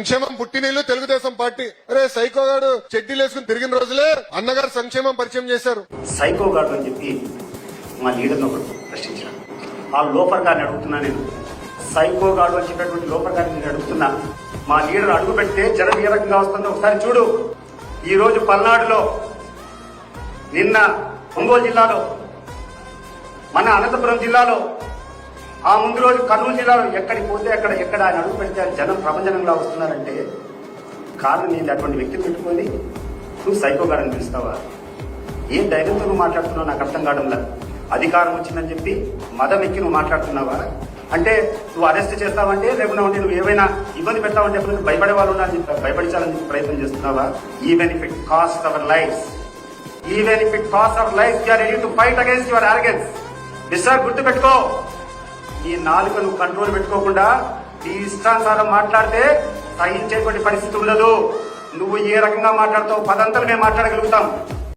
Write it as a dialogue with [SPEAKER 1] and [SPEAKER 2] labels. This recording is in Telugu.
[SPEAKER 1] సంక్షేమం పుట్టినీళ్ళు తెలుగుదేశం పార్టీ. అరే సైకో గాడు చెడ్డీలు వేసుకుని తిరిగిన రోజులే అన్నగారు సంక్షేమం పరిచయం చేశారు.
[SPEAKER 2] సైకో గాడు అని చెప్పి మా లీడర్ని ఒకరు ప్రశ్నించిన ఆ లోపర్ గారిని అడుగుతున్నా. నేను సైకో గాడు అని చెప్పేటువంటి లోపర్ గారిని నేను అడుగుతున్నా. మా లీడర్ అడుగు పెడితే జనం ఏ రకంగా వస్తుందో ఒకసారి చూడు. ఈ రోజు పల్నాడులో, నిన్న ఒంగోలు జిల్లాలో, మన అనంతపురం జిల్లాలో, ఆ ముందు రోజు కర్నూలు జిల్లాలో ఎక్కడికి పోతే ఎక్కడ ఆయన అడుగు పెడితే జనం ప్రపంచంగా వస్తున్నారంటే కారణం ఏంటి? అటువంటి వ్యక్తిని పెట్టుకొని నువ్వు సైకో గాడని పిలుస్తావా? ఏం ధైర్యంతో నువ్వు మాట్లాడుతున్నావు నాకు అర్థం కావడంలా. అధికారం వచ్చిందని చెప్పి మదం ఎక్కి నువ్వు మాట్లాడుతున్నావా? అంటే నువ్వు అరెస్ట్ చేస్తావంటే లేకుండా ఉంటే నువ్వు ఏమైనా ఇబ్బంది పెడతావంటే నువ్వు భయపడే వాళ్ళు ఉండాలని చెప్పి భయపడించాలని చెప్పి ప్రయత్నం చేస్తున్నావా? Even if it cost our lives, even if it cost our lives, you are ready to fight against your arrogance. Mister గుర్తు పెట్టుకో, ఈ నాలుక నువ్వు కంట్రోల్ పెట్టుకోకుండా ఈ ఇష్టానుసారం మాట్లాడితే సహించేటువంటి పరిస్థితి ఉండదు. నువ్వు ఏ రకంగా మాట్లాడతావు పదంతలు మేము మాట్లాడగలుగుతాం.